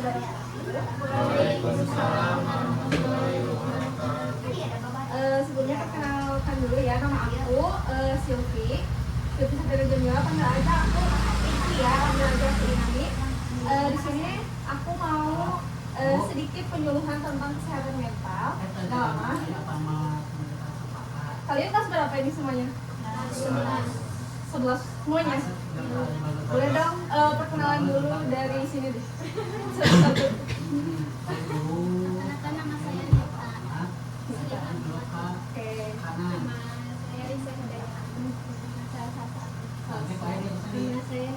wabarakatuh. Waalaikumsalam warahmatullahi wabarakatuh. Sebelumnya perkenalkan dulu ya, nama aku Sylvie Safira Jamila, panggil aja aku Iki ya, panggil aja aku Inami. Di sini aku mau sedikit penyuluhan tentang kesehatan mental. Gak lama. Kalian kelas berapa ini semuanya? 11 semuanya. Boleh dong perkenalan dulu dari sini deh. Satu-satu. Perkenalkan, nama saya Nita. Oke. Nama saya Risa Hidayah. Saya Sasa. Nama saya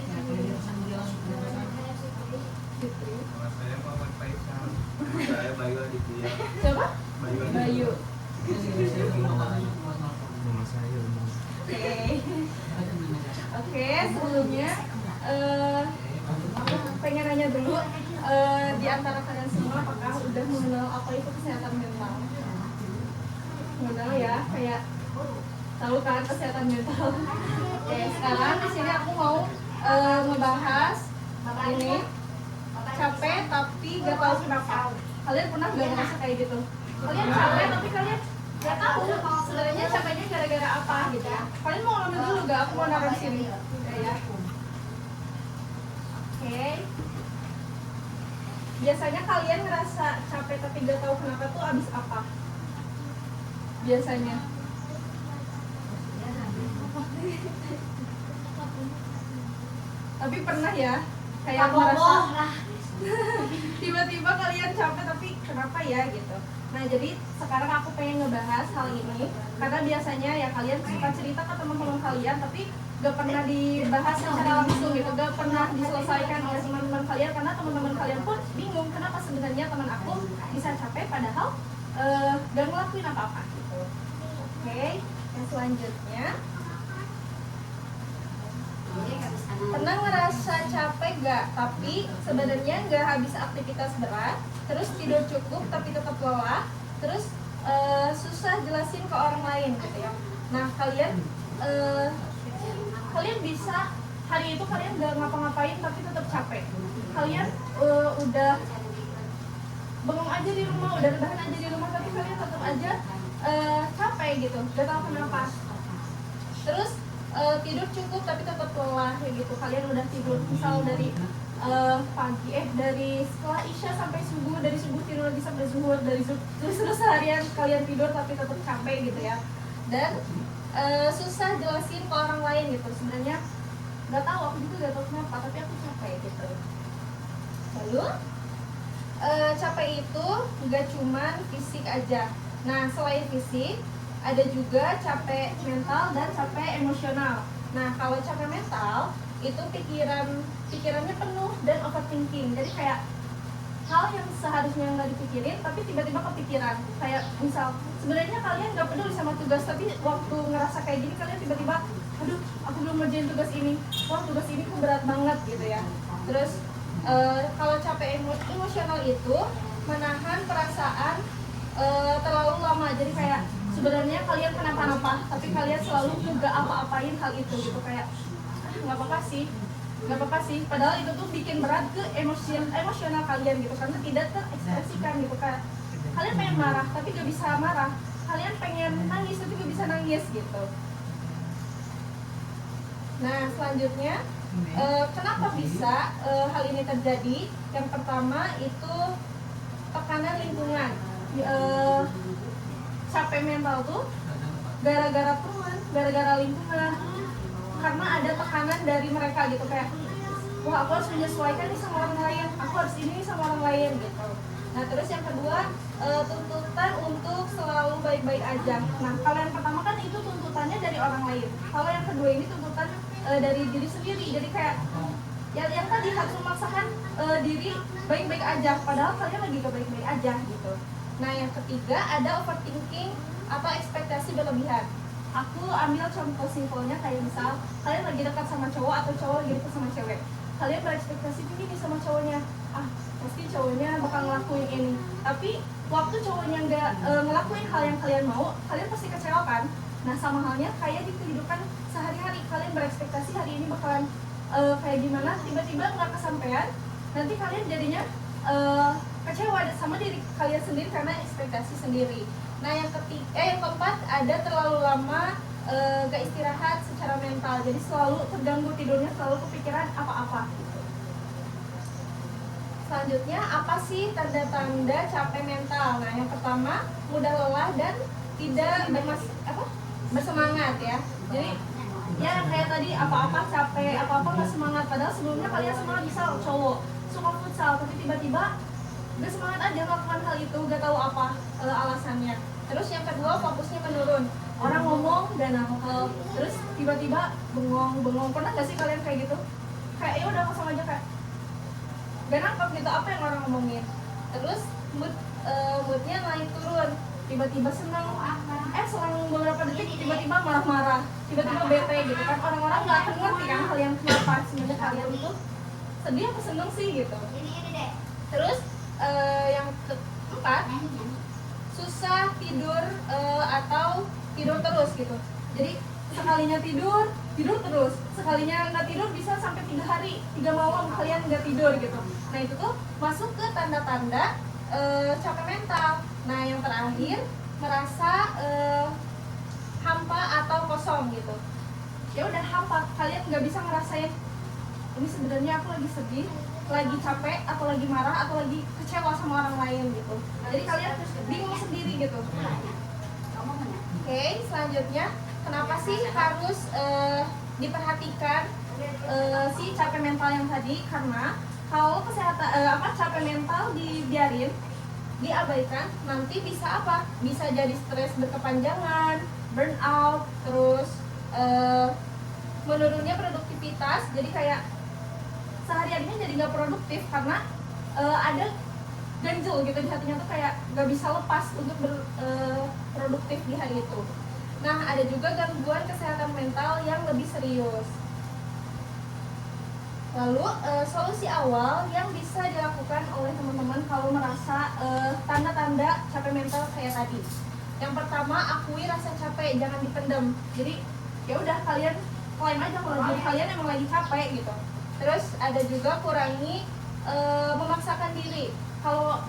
Fitri. Nama saya Muhammad Faisal. Saya Bayu Aditya. Siapa? Bayu. Bayu. Nama saya Umar. Oke, sebelumnya pengen nanya dulu di antara kalian semua apakah udah mengenal apa itu kesehatan mental? Mengenal ya, kayak tahu kan kesehatan mental. Oke, sekarang di sini aku mau ngebahas ini capek tapi gak tahu kenapa. Kalian pernah gak ngerasa kayak gitu? Kalian capek tapi kalian gak tahu sebenarnya capeknya gara-gara apa gitu ya. Kalian mau ngambil dulu gak? Aku mau naruh di sini. Ya. Oke. Biasanya kalian ngerasa capek tapi gak tahu kenapa tuh abis apa? Biasanya. Tapi pernah ya kayak merasa tiba-tiba kalian capek tapi kenapa ya gitu. Nah jadi sekarang aku pengen ngebahas hal ini karena biasanya ya kalian suka cerita ke teman-teman kalian tapi gak pernah dibahas secara langsung gitu, gak pernah diselesaikan oleh teman-teman kalian karena teman-teman kalian pun bingung kenapa sebenarnya teman aku bisa capek padahal gak ngelakuin apa-apa gitu. Oke, yang selanjutnya pernah ngerasa capek gak? Tapi sebenarnya gak habis aktivitas berat, terus tidur cukup tapi tetap lelah, terus susah jelasin ke orang lain gitu ya. Nah kalian bisa hari itu kalian gak ngapa-ngapain tapi tetap capek. Kalian udah bengong aja di rumah, udah rebahan aja di rumah tapi kalian tetap aja capek gitu, gak tahu kenapa. Terus tidur cukup tapi tetap lelah kayak gitu. Kalian udah tidur misal dari pagi dari setelah isya sampai subuh, dari subuh tidur lagi sampai zuhur, dari terus seharian kalian tidur tapi tetap capek gitu ya. Dan susah jelasin ke orang lain gitu. Sebenarnya nggak tahu, aku juga nggak tahu kenapa tapi aku capek gitu. Lalu capek itu nggak cuman fisik aja. Nah selain fisik ada juga capek mental dan capek emosional. Nah, kalau capek mental itu pikirannya penuh dan overthinking. Jadi kayak hal yang seharusnya nggak dipikirin tapi tiba-tiba kepikiran. Kayak misal sebenarnya kalian nggak peduli sama tugas tapi waktu ngerasa kayak gini kalian tiba-tiba, aduh aku belum ngerjain tugas ini. Wah tugas ini kok berat banget gitu ya. Terus kalau capek emosional itu menahan perasaan terlalu lama. Jadi kayak sebenarnya kalian kenapa-napa tapi kalian selalu juga apa-apain hal itu gitu, kayak nggak apa-apa sih padahal itu tuh bikin berat ke emosional kalian gitu karena tidak terekspresikan gitu. Kayak kalian pengen marah tapi gak bisa marah, kalian pengen nangis tapi gak bisa nangis gitu. Nah selanjutnya kenapa bisa hal ini terjadi? Yang pertama itu tekanan lingkungan. Capek mental tuh gara-gara teman, gara-gara lingkungan, karena ada tekanan dari mereka gitu, kayak wah aku harus menyesuaikan nih sama orang lain, aku harus ini sama orang lain gitu. Nah terus yang kedua tuntutan untuk selalu baik-baik aja. Nah kalau yang pertama kan itu tuntutannya dari orang lain, kalau yang kedua ini tuntutan dari diri sendiri. Jadi kayak yang tadi harus memaksakan diri baik-baik aja padahal kalian lagi gak baik-baik aja gitu. Nah yang ketiga ada overthinking atau ekspektasi berlebihan. Aku ambil contoh simpelnya kayak misal kalian lagi dekat sama cowok atau cowok lagi dekat sama cewek. Kalian berekspektasi tinggi nih sama cowoknya, pasti cowoknya bakal ngelakuin ini. Tapi waktu cowoknya nggak ngelakuin hal yang kalian mau, kalian pasti kecewa kan? Nah sama halnya kayak di kehidupan sehari-hari, kalian berekspektasi hari ini bakalan kayak gimana, tiba-tiba nggak kesampaian, nanti kalian jadinya kecewa sama diri kalian sendiri karena ekspektasi sendiri. Nah yang keempat ada terlalu lama gak istirahat secara mental, jadi selalu terganggu tidurnya, selalu kepikiran apa-apa gitu. Selanjutnya apa sih tanda-tanda capek mental? Nah yang pertama mudah lelah dan tidak bersemangat ya. Jadi ya kayak tadi apa-apa capek, apa-apa nggak semangat. Padahal sebelumnya kalian semua bisa cowok suka futsal, tapi tiba-tiba gak semangat aja melakukan hal itu, gak tahu apa alasannya. Terus yang kedua fokusnya menurun, orang ngomong gak nangkep, terus tiba-tiba bengong. Pernah gak sih kalian kayak gitu? Kayak ya udah kosong aja, kayak gak nangkep gitu apa yang orang ngomongin. Terus moodnya naik turun, tiba-tiba senang, selang beberapa detik tiba-tiba marah-marah, tiba-tiba bete gitu kan. Orang-orang gak akan ngerti kan kalian kenapa sebenarnya kalian itu sedih apa seneng sih gitu. Terus yang keempat susah tidur atau tidur terus gitu. Jadi sekalinya tidur terus, sekalinya nggak tidur bisa sampai 3 hari 3 malam kalian nggak tidur gitu. Nah itu tuh masuk ke tanda-tanda capek mental. Nah yang terakhir merasa hampa atau kosong gitu. Ya udah hampa, kalian nggak bisa ngerasain ini sebenarnya aku lagi sedih, lagi capek, atau lagi marah, atau lagi kecewa sama orang lain gitu. Jadi kalian bingung sendiri gitu. Oke, selanjutnya kenapa sih harus diperhatikan si capek mental yang tadi? Karena kalau capek mental dibiarin, diabaikan, nanti bisa apa? Bisa jadi stres berkepanjangan, burnout, terus menurunnya produktivitas. Jadi kayak sehari-harinya jadi nggak produktif karena ada ganjel gitu di hatinya tuh, kayak nggak bisa lepas untuk produktif di hari itu. Nah ada juga gangguan kesehatan mental yang lebih serius. Lalu solusi awal yang bisa dilakukan oleh teman-teman kalau merasa tanda-tanda capek mental kayak tadi. Yang pertama, akui rasa capek, jangan dipendam. Jadi ya udah kalian klaim aja kalau diri kalian emang lagi capek gitu. Terus ada juga kurangi memaksakan diri. Kalau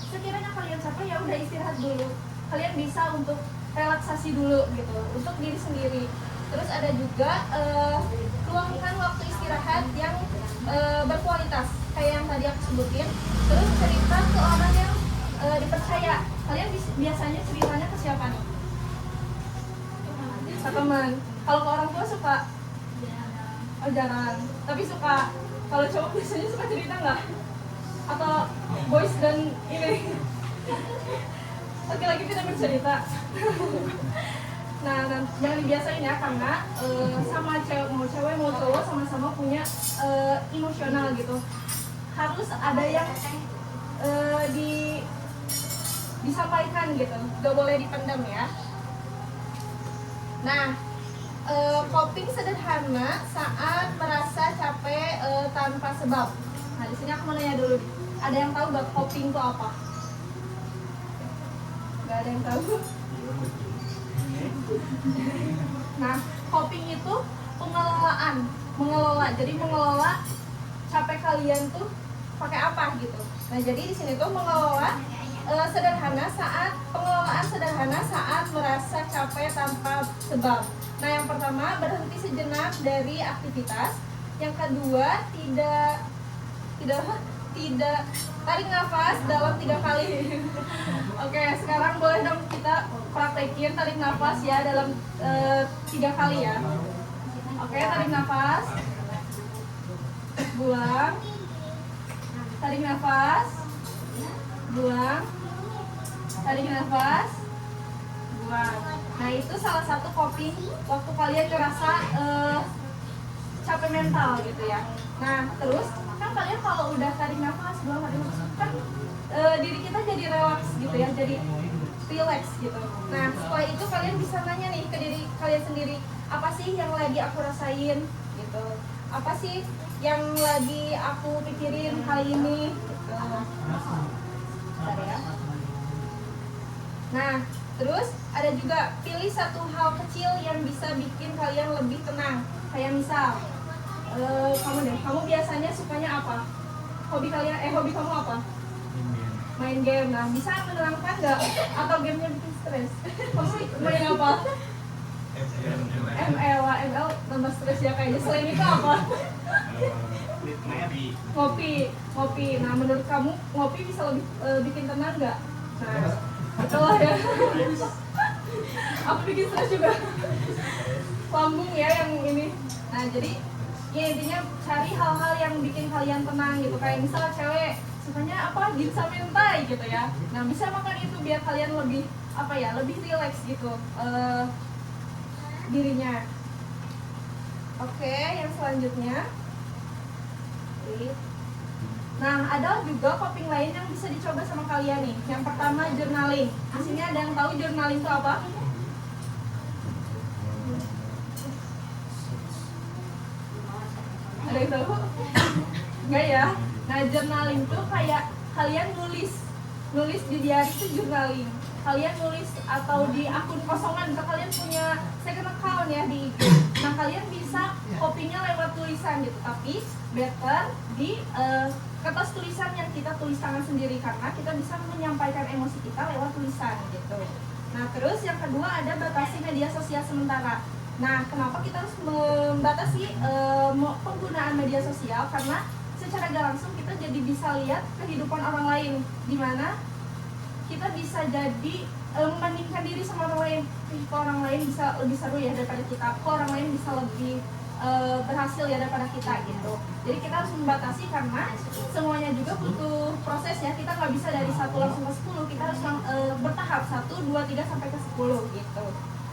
sekiranya kalian capek ya udah istirahat dulu. Kalian bisa untuk relaksasi dulu gitu untuk diri sendiri. Terus ada juga luangkan waktu istirahat yang berkualitas kayak yang tadi aku sebutin. Terus cerita ke orang yang dipercaya. Kalian biasanya ceritanya ke siapa nih? Ke teman. Kalau ke orang tua suka? Oh jarang. Tapi suka. Kalau cowok biasanya suka cerita nggak? Atau boys dan ini? Laki-laki tidak bercerita. Nah, jangan dibiasain ya, karena sama cewek mau cowok sama-sama punya emosional gitu. Harus ada yang disampaikan gitu, gak boleh dipendam ya. Nah, coping sederhana saat merasa capek tanpa sebab. Nah, di sini aku mau nanya dulu, ada yang tahu gak coping itu apa? Gak ada yang tahu. Nah, coping itu mengelola. Jadi mengelola capek kalian tuh pakai apa gitu. Nah, jadi di sini tuh pengelolaan sederhana saat merasa capek tanpa sebab. Nah, yang pertama, berhenti sejenak dari aktivitas. Yang kedua, tidak tarik nafas dalam 3 kali. Oke, sekarang boleh dong kita praktekin tarik nafas ya dalam 3 kali ya. Oke, tarik nafas, buang, tarik nafas, buang, tarik nafas, buang. Nah, itu salah satu coping waktu kalian ngerasa capek mental gitu ya. Nah, terus kan kalian kalau udah tarik nafas, buang, tarik nafas, kan diri kita jadi relaks gitu ya, jadi relax gitu. Nah, setelah itu kalian bisa nanya nih ke diri kalian sendiri, apa sih yang lagi aku rasain gitu, apa sih yang lagi aku pikirin kali ini gitu. Bentar ya. Nah, terus ada juga pilih satu hal kecil yang bisa bikin kalian lebih tenang. Kayak misal kamu biasanya sukanya apa? Hobi kamu apa? Main game. Nah, bisa menenangkan nggak? Atau gamenya bikin stres? Kamu main apa? ML, wah, ML nambah stres ya kayaknya. Selain itu apa? Ngopi. Nah, menurut kamu ngopi bisa lebih bikin tenang nggak? Nah, itulah ya. Aku bikin stres juga. Lambung ya yang ini. Nah, jadi ya intinya cari hal-hal yang bikin kalian tenang gitu. Kayak misalnya cewek sukanya apa, ginsa mentai gitu ya. Nah, bisa makan itu biar kalian lebih apa ya, lebih rileks gitu dirinya. Oke, yang selanjutnya. Nah, ada juga coping lain yang bisa dicoba sama kalian nih. Yang pertama journaling. Di sini ada yang tahu journaling itu apa? Ada yang tahu? Enggak ya? Nah, journaling itu kayak kalian nulis di diary itu journaling. Kalian nulis atau di akun kosongan, misal kalian punya second account ya di IG. Nah, kalian bisa copynya lewat tulisan gitu, tapi better di kertas tulisan yang kita tulis tangan sendiri karena kita bisa menyampaikan emosi kita lewat tulisan gitu. Nah, terus yang kedua ada batasi media sosial sementara. Nah, kenapa kita harus membatasi penggunaan media sosial? Karena secara gak langsung kita jadi bisa lihat kehidupan orang lain, di mana kita bisa jadi membandingkan diri sama orang lain. Kok orang lain bisa lebih seru ya daripada kita, kok orang lain bisa lebih berhasil ya daripada kita gitu. Jadi kita harus membatasi karena semuanya juga butuh proses ya. Kita nggak bisa dari 1 langsung ke 10, kita harus bertahap 1, 2, 3 sampai ke 10 gitu.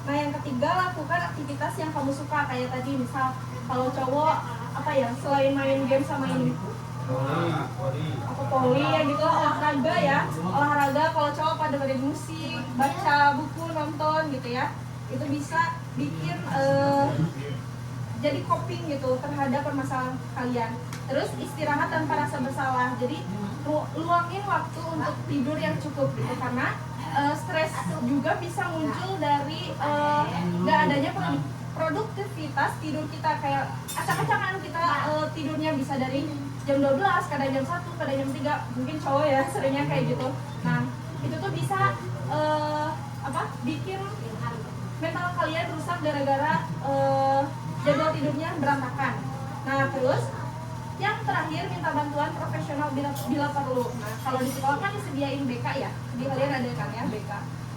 Nah, yang ketiga, lakukan aktivitas yang kamu suka. Kayak tadi misal kalau cowok apa ya, selain main game sama ini apa poli ya gitu, olahraga ya. Olahraga kalau cowok pada dengerin musik, baca buku, nonton gitu ya. Itu bisa bikin jadi coping gitu terhadap permasalahan kalian. Terus istirahat tanpa rasa bersalah. Jadi luangin waktu untuk tidur yang cukup gitu, karena stres juga bisa muncul dari nggak adanya produktivitas tidur kita. Kayak acak-acakan kita tidurnya bisa dari jam 12, kadang jam 1, kadang jam 3. Mungkin cowok ya seringnya kayak gitu. Nah, itu tuh bisa bikin mental kalian rusak gara-gara jadwal tidurnya berantakan. Nah, terus yang terakhir, minta bantuan profesional bila perlu. Nah, kalau di sekolah kan disediain BK ya, di kalian ada kan ya BK.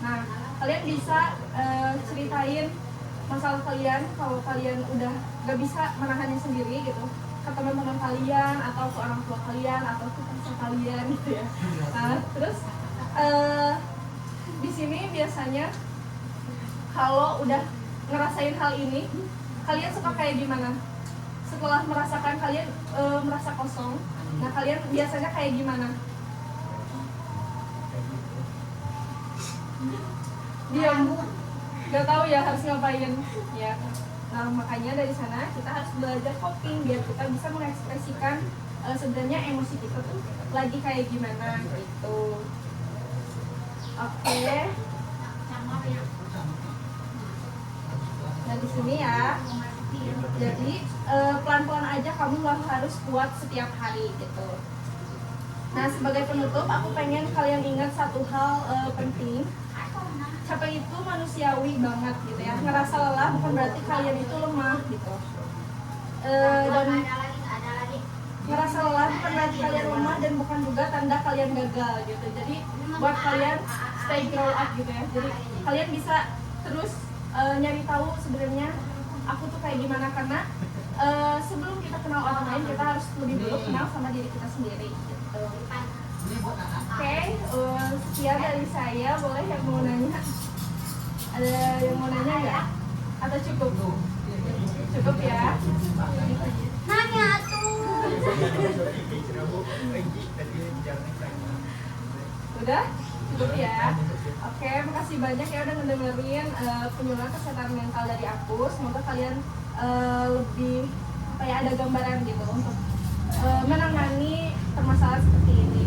Nah, kalian bisa ceritain masalah kalian kalau kalian udah gak bisa menahannya sendiri gitu, ke teman-teman kalian atau ke orang tua kalian atau ke pacar kalian gitu ya. Nah, terus di sini biasanya kalau udah ngerasain hal ini, kalian suka kayak gimana? Setelah merasakan kalian merasa kosong, nah kalian biasanya kayak gimana? Diam, gak tahu ya harus ngapain ya. Nah, makanya dari sana kita harus belajar coping biar kita bisa mengekspresikan sebenarnya emosi kita tuh lagi kayak gimana gitu. Oke. Nah, di sini ya. Jadi pelan-pelan aja, kamu gak harus kuat setiap hari gitu. Nah, sebagai penutup aku pengen kalian ingat satu hal penting. Capek itu manusiawi banget gitu ya. Ngerasa lelah bukan berarti kalian itu lemah gitu. Dan ngerasa lelah bukan berarti kalian lemah, dan bukan juga tanda kalian gagal gitu. Jadi buat kalian stay grow up gitu ya. Jadi kalian bisa terus nyari tahu sebenarnya aku tuh kayak gimana, karena sebelum kita kenal orang lain kita harus lebih dulu kenal sama diri kita sendiri gitu. Oke, sekian dari saya. Boleh yang mau nanya? Ada yang mau nanya nggak? Atau cukup? Cukup ya? Nanya tuh. Udah? Cukup ya? Oke, makasih banyak ya udah ngedengerin penyuluhan kesehatan mental dari aku. Semoga kalian lebih ada gambaran gitu untuk menangani permasalahan seperti ini.